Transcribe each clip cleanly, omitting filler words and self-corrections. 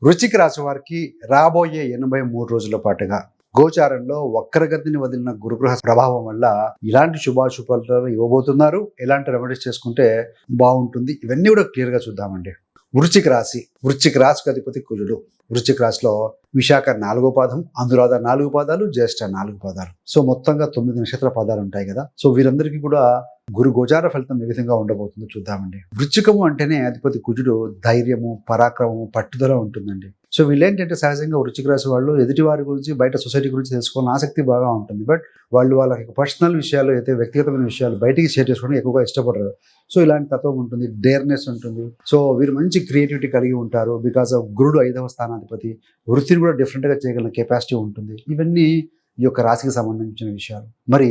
వృశ్చిక రాశి వారికి రాబోయే 83 రోజుల పాటుగా గోచారంలో వక్రగతిని వదిలిన గురుగ్రహ ప్రభావం వల్ల ఇలాంటి శుభాశుభాలు ఇవ్వబోతున్నారు. ఎలాంటి రెమెడీస్ చేసుకుంటే బాగుంటుంది, ఇవన్నీ కూడా క్లియర్ గా చూద్దామండి. వృశ్చిక రాశికి అధిపతి కుజుడు. వృశ్చిక రాశిలో విశాఖ 4వ పాదం, అనురాధ 4 పాదాలు, జ్యేష్ఠ 4 పాదాలు. సో మొత్తంగా 9 నక్షత్ర పాదాలు ఉంటాయి కదా. సో వీరందరికీ కూడా గురు గోచార ఫలితం ఏ విధంగా ఉండబోతుందో చూద్దామండి. వృశ్చికము అంటేనే అధిపతి కుజుడు ధైర్యము, పరాక్రమము, పట్టుదల ఉంటుందండి. సో వీళ్ళేంటంటే సహజంగా వృశ్చిక రాశి వాళ్ళు ఎదుటి వారి గురించి, బయట సొసైటీ గురించి తెలుసుకోవాలని ఆసక్తి బాగా ఉంటుంది. బట్ వాళ్ళకి పర్సనల్ విషయాలు అయితే, వ్యక్తిగతమైన విషయాలు బయటికి షేర్ చేసుకోవడానికి ఎక్కువగా ఇష్టపడరు. సో ఇలాంటి తత్వం ఉంటుంది, డేర్నెస్ ఉంటుంది. సో వీరు మంచి క్రియేటివిటీ కలిగి ఉంటారు. బికాస్ ఆఫ్ గురుడు 5వ స్థానాధిపతి. వృత్తిని కూడా డిఫరెంట్గా చేయగల కెపాసిటీ ఉంటుంది. ఇవన్నీ ఈ యొక్క రాశికి సంబంధించిన విషయాలు. మరి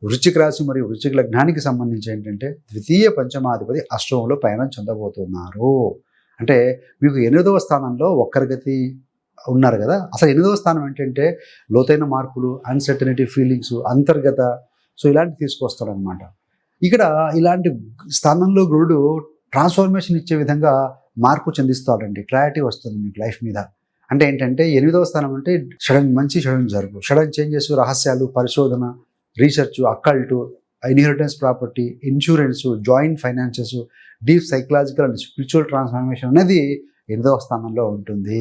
వృశ్చిక రాశి మరియు వృశ్చిక లగ్నానికి సంబంధించి ఏంటంటే ద్వితీయ పంచమాధిపతి అష్టమంలో పయనం చెందబోతున్నారు. అంటే మీకు 8వ స్థానంలో వక్రగతి ఉన్నారు కదా. అసలు 8వ స్థానం ఏంటంటే లోతైన మార్పులు, అన్సర్టనిటీ ఫీలింగ్స్, అంతర్గత, సో ఇలాంటి తీసుకొస్తాడనమాట. ఇక్కడ ఇలాంటి స్థానంలో గురుడు ట్రాన్స్ఫర్మేషన్ ఇచ్చే విధంగా మార్పు చెందిస్తాడండి. క్లారిటీ వస్తుంది మీకు లైఫ్ మీద. అంటే ఏంటంటే 8వ స్థానం అంటే సడన్ జరుగు, సడన్ చేంజెస్, రహస్యాలు, పరిశోధన, research, occult, inheritance property, insurance, joint finances, deep psychological and spiritual transformation అనేది 8వ స్థానంలో ఉంటుంది.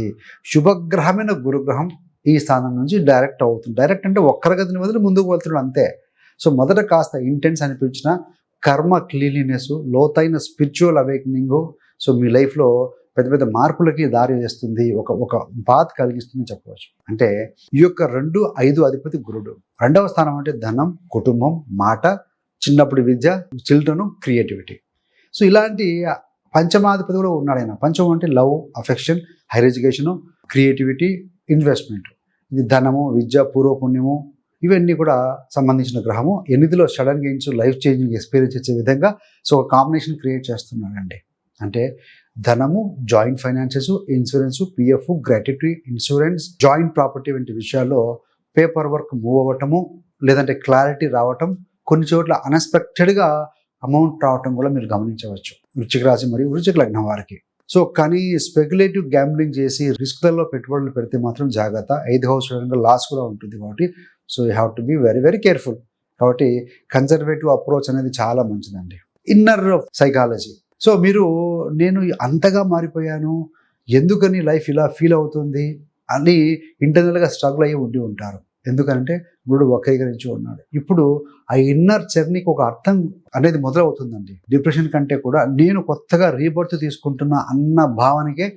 శుభగ్రహమైన గురుగ్రహం ఈ స్థానం నుంచి డైరెక్ట్ అవుతుంది. డైరెక్ట్ అంటే వక్రగతిని వదిలి ముందుకు వెళ్తున్నాడు అంతే. సో మొదట కాస్త ఇంటెన్స్ అనిపించిన కర్మ క్లీన్లీనెస్, లోతైన స్పిరిచువల్ అవేకనింగ్, సో మీ లైఫ్లో పెద్ద పెద్ద మార్పులకి దారి వేస్తుంది, ఒక బాధ కలిగిస్తుంది చెప్పవచ్చు. అంటే ఈ యొక్క 2, 5 అధిపతి గురుడు. 2వ స్థానం అంటే ధనం, కుటుంబం, మాట, చిన్నప్పుడు విద్య, చిల్డ్రన్, క్రియేటివిటీ. సో ఇలాంటి పంచమాధిపతి కూడా ఉన్నాడు ఆయన. పంచమం అంటే love, affection, higher education, creativity, investment. ఇది ధనము, విద్య, పూర్వపుణ్యము, ఇవన్నీ కూడా సంబంధించిన గ్రహము. 8లో sudden gains, life changing experience ఇచ్చే విధంగా సో ఒక కాంబినేషన్ క్రియేట్ చేస్తున్నాడండి. అంటే ధనము, joint finances, insurance, PF, gratuity, insurance, joint property వంటి విషయాల్లో పేపర్ వర్క్ మూవ్ అవ్వటము, లేదంటే క్లారిటీ రావటం, కొన్ని చోట్ల అన్ఎక్స్పెక్టెడ్గా అమౌంట్ రావటం కూడా మీరు గమనించవచ్చు వృశ్చిక రాశి మరియు వృశ్చిక లగ్నం వారికి. సో కానీ స్పెక్యులేటివ్ గ్యాంబ్లింగ్ చేసి రిస్క్లలో పెట్టుబడులు పెడితే మాత్రం జాగ్రత్త. 5వ హౌస్ లాస్ కూడా ఉంటుంది కాబట్టి so you have to be very very careful. కాబట్టి కన్జర్వేటివ్ అప్రోచ్ అనేది చాలా మంచిదండి. Inner psychology. సో నేను అంతగా మారిపోయాను, ఎందుకని లైఫ్ ఇలా ఫీల్ అవుతుంది అని ఇంటర్నల్గా స్ట్రగుల్ అయ్యి ఉండి ఉంటారు. ఎందుకంటే గురుడు వక్రీకరించి ఉన్నాడు. ఇప్పుడు ఆ ఇన్నర్ జర్నీకి ఒక అర్థం అనేది మొదలవుతుందండి. డిప్రెషన్ కంటే కూడా నేను కొత్తగా రీబర్త్ తీసుకుంటున్నా అన్న భావనకే